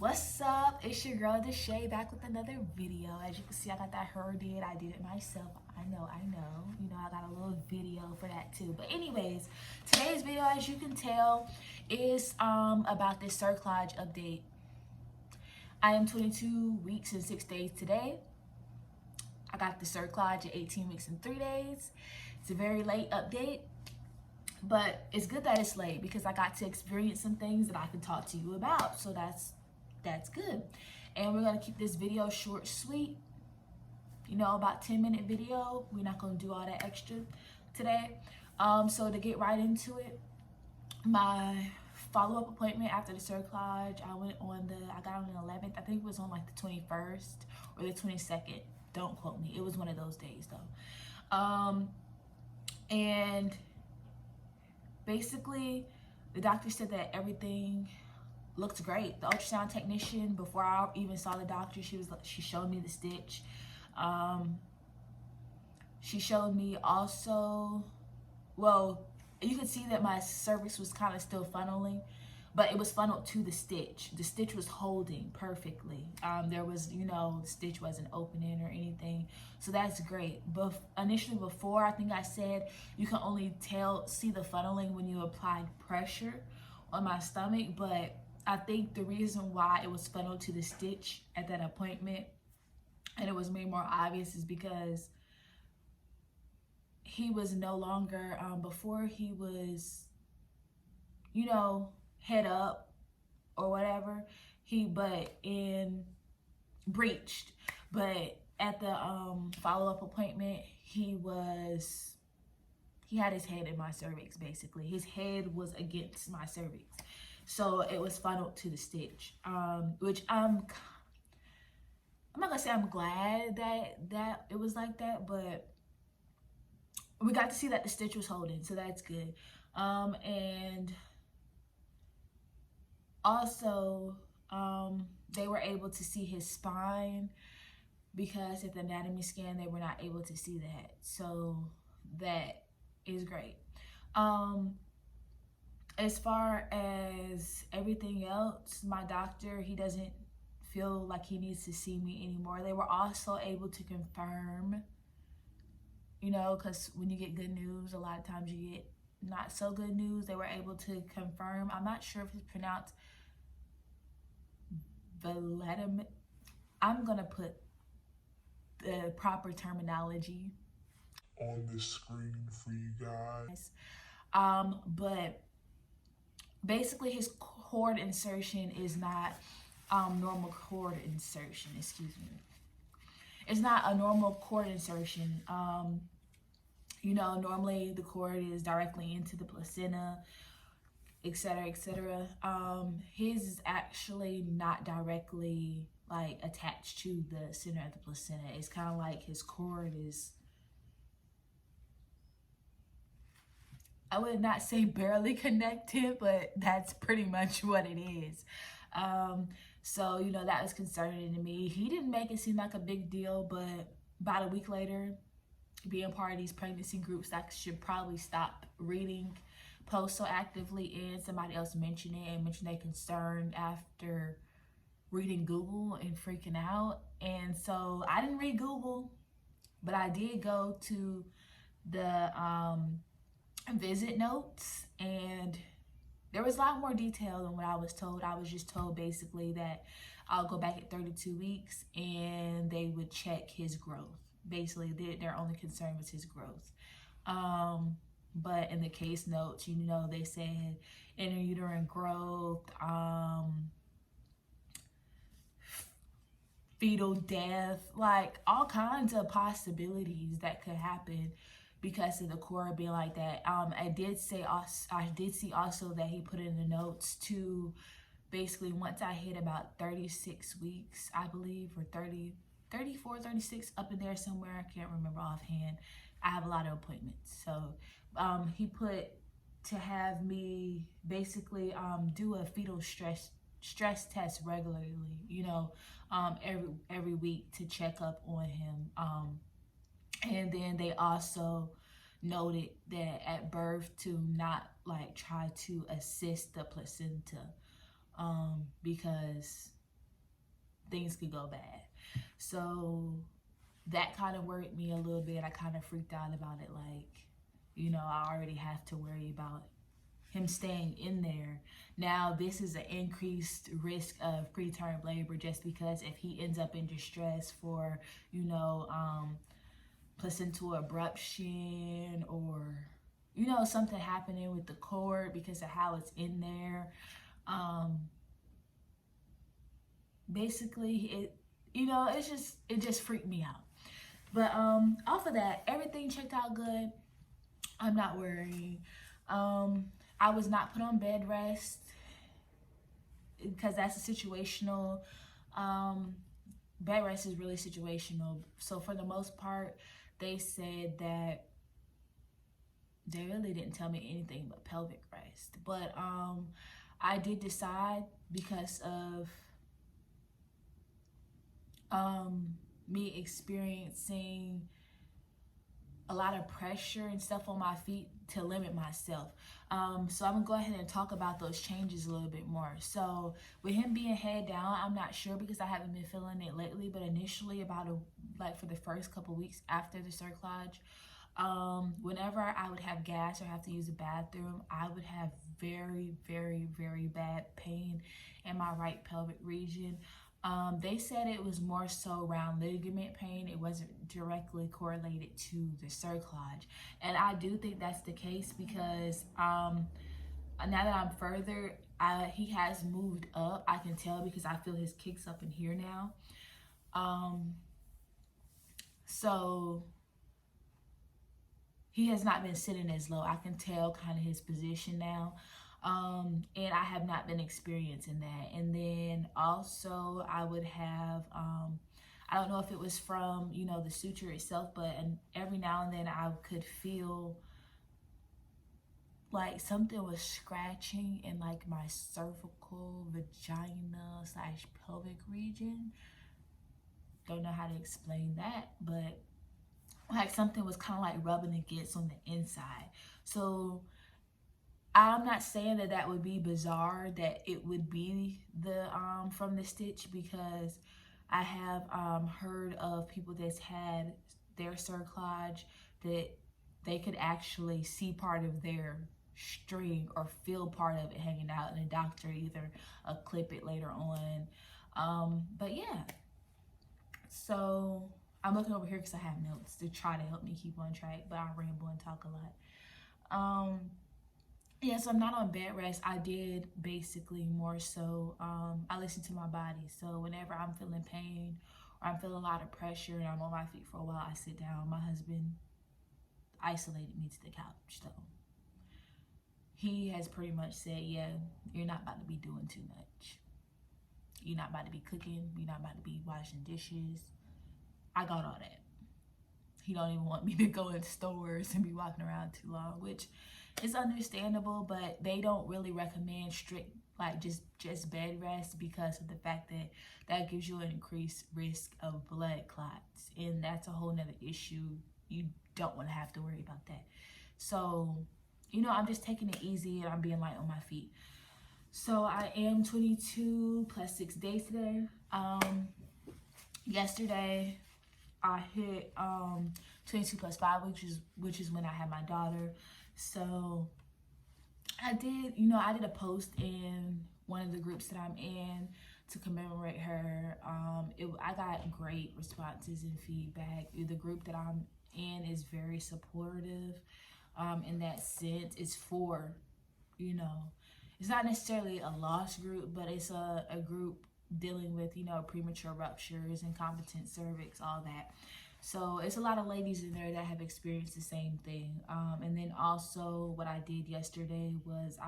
What's up? It's your girl Deshay back with another video. As you can see, I got that hair did. I did it myself. I know. You know, I got a little video for that too. But anyways, today's video, as you can tell, is about this Cerclage update. I am 22 weeks and 6 days today. I got the Cerclage at 18 weeks and 3 days. It's a very late update, but it's good that it's late because I got to experience some things that I can talk to you about. So that's good. And we're gonna keep this video short, sweet. You know, about 10-minute video. We're not gonna do all that extra today. So to get right into it, my follow-up appointment after the Cerclage, I got on the 11th. I think it was on like the 21st or the 22nd. Don't quote me. It was one of those days though. And basically the doctor said that everything looked great. The ultrasound technician, before I even saw the doctor, she showed me the stitch. She showed me also, well, you can see that my cervix was kind of still funneling, but it was funneled to the stitch. The stitch was holding perfectly. There was, you know, the stitch wasn't opening or anything. So that's great. But initially before, I think I said you can only see the funneling when you applied pressure on my stomach. But I think the reason why it was funneled to the stitch at that appointment and it was made more obvious is because he was no longer, before he was, you know, head up or whatever, breached. But at the follow-up appointment, he had his head in my cervix, basically. His head was against my cervix. So it was funneled to the stitch, which I'm not gonna say I'm glad that it was like that, but we got to see that the stitch was holding, so that's good. And also, they were able to see his spine because at the anatomy scan, they were not able to see that. So that is great. As far as everything else, my doctor, he doesn't feel like he needs to see me anymore. They were also able to confirm, you know, because when you get good news, a lot of times you get not so good news. They were able to confirm. I'm not sure if it's pronounced Valedim. I'm going to put the proper terminology on the screen for you guys. But basically his cord insertion is not normal cord insertion, excuse me. It's not a normal cord insertion. You know, normally the cord is directly into the placenta, etc., etc. His is actually not directly like attached to the center of the placenta. It's kind of like his cord is, I would not say barely connected, but that's pretty much what it is. So, you know, that was concerning to me. He didn't make it seem like a big deal, but about a week later, being part of these pregnancy groups, I should probably stop reading posts so actively, and somebody else mentioned it and mentioned their concern after reading Google and freaking out. And so I didn't read Google, but I did go to the visit notes, and there was a lot more detail than what I was told. I was just told basically that I'll go back at 32 weeks and they would check his growth. Basically, their only concern was his growth. But in the case notes, you know, they said intrauterine growth, fetal death, like all kinds of possibilities that could happen because of the cord being like that. I did see also that he put in the notes to basically once I hit about 36 weeks, I believe, or 34, 36, up in there somewhere. I can't remember offhand. I have a lot of appointments. So he put to have me basically do a fetal stress test regularly, you know, every week to check up on him. And then they also noted that at birth to not like try to assist the placenta because things could go bad. So that kind of worried me a little bit. I kind of freaked out about it. Like, you know, I already have to worry about him staying in there. Now, this is an increased risk of preterm labor just because if he ends up in distress for, you know, placental abruption or, you know, something happening with the cord because of how it's in there. Basically, it just freaked me out. But off of that, everything checked out good. I'm not worried. I was not put on bed rest because that's a situational. Bed rest is really situational. So for the most part, they said that they really didn't tell me anything but pelvic rest. But I did decide because of me experiencing a lot of pressure and stuff on my feet to limit myself. So I'm gonna go ahead and talk about those changes a little bit more. So with him being head down, I'm not sure because I haven't been feeling it lately, but initially for the first couple weeks after the cerclage, whenever I would have gas or have to use the bathroom, I would have very, very, very bad pain in my right pelvic region. They said it was more so around ligament pain. It wasn't directly correlated to the cerclage. And I do think that's the case because now that I'm further, he has moved up. I can tell because I feel his kicks up in here now. So he has not been sitting as low. I can tell kind of his position now. And I have not been experiencing that. And then also I would have, I don't know if it was from, you know, the suture itself, but every now and then I could feel like something was scratching in like my cervical, vagina / pelvic region. Don't know how to explain that, but like something was kind of like rubbing against on the inside. So I'm not saying that would be bizarre, that it would be the from the stitch, because I have heard of people that's had their cerclage that they could actually see part of their string or feel part of it hanging out, and the doctor either clip it later on. But yeah, so I'm looking over here because I have notes to try to help me keep on track, but I ramble and talk a lot. Yeah, so I'm not on bed rest. I did basically more so, I listen to my body. So whenever I'm feeling pain or I'm feeling a lot of pressure and I'm on my feet for a while, I sit down. My husband isolated me to the couch. So he has pretty much said, yeah, you're not about to be doing too much. You're not about to be cooking. You're not about to be washing dishes. I got all that. He don't even want me to go in stores and be walking around too long, which is understandable, but they don't really recommend strict, like just bed rest because of the fact that that gives you an increased risk of blood clots. And that's a whole nother issue. You don't want to have to worry about that. So, you know, I'm just taking it easy and I'm being light on my feet. So I am 22 plus 6 days today. Yesterday I hit 22 plus 5, which is when I had my daughter. So I did a post in one of the groups that I'm in to commemorate her. I got great responses and feedback. The group that I'm in is very supportive in that sense. It's for, you know, it's not necessarily a lost group, but it's a group dealing with, you know, premature ruptures, incompetent cervix, all that. So it's a lot of ladies in there that have experienced the same thing. And then also what I did yesterday was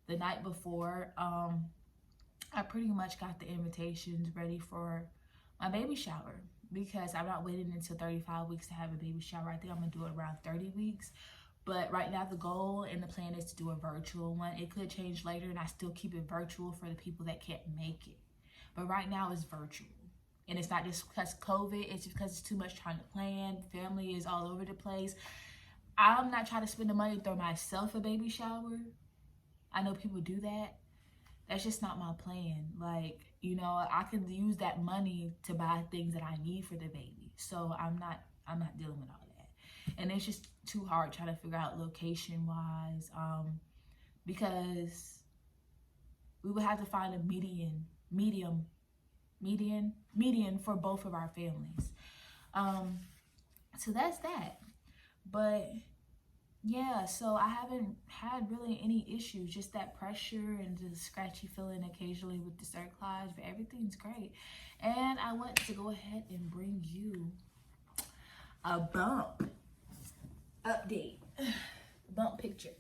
the night before, I pretty much got the invitations ready for my baby shower, because I'm not waiting until 35 weeks to have a baby shower. I think I'm gonna do it around 30 weeks. But right now the goal and the plan is to do a virtual one. It could change later and I still keep it virtual for the people that can't make it. But right now it's virtual. And it's not just because COVID, it's just because it's too much trying to plan. Family is all over the place. I'm not trying to spend the money to throw myself a baby shower. I know people do that. That's just not my plan. Like, you know, I can use that money to buy things that I need for the baby. So I'm not dealing with all that. And it's just too hard trying to figure out location wise, because we would have to find a median for both of our families. So that's that. But yeah, so I haven't had really any issues, just that pressure and the scratchy feeling occasionally with the Cerclage, but everything's great. And I want to go ahead and bring you a bump update, bump picture.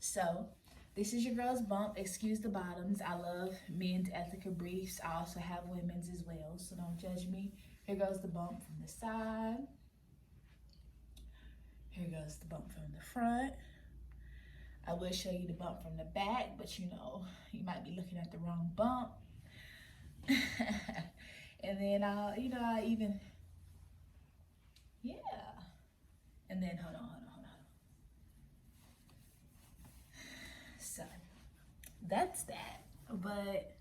So this is your girl's bump. Excuse the bottoms. I love men's ethnic briefs. I also have women's as well, so don't judge me. Here goes the bump from the side. Here goes the bump from the front. I will show you the bump from the back, but you know, you might be looking at the wrong bump. And then I even, yeah. And then hold on. So that's that. But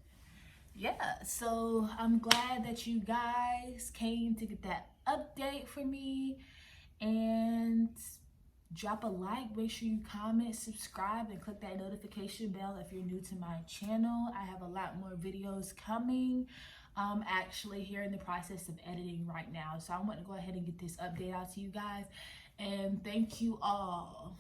yeah, so I'm glad that you guys came to get that update for me. And drop a like, make sure you comment, subscribe, and click that notification bell if you're new to my channel. I have a lot more videos coming. I'm actually here in the process of editing right now, so I want to go ahead and get this update out to you guys. And thank you all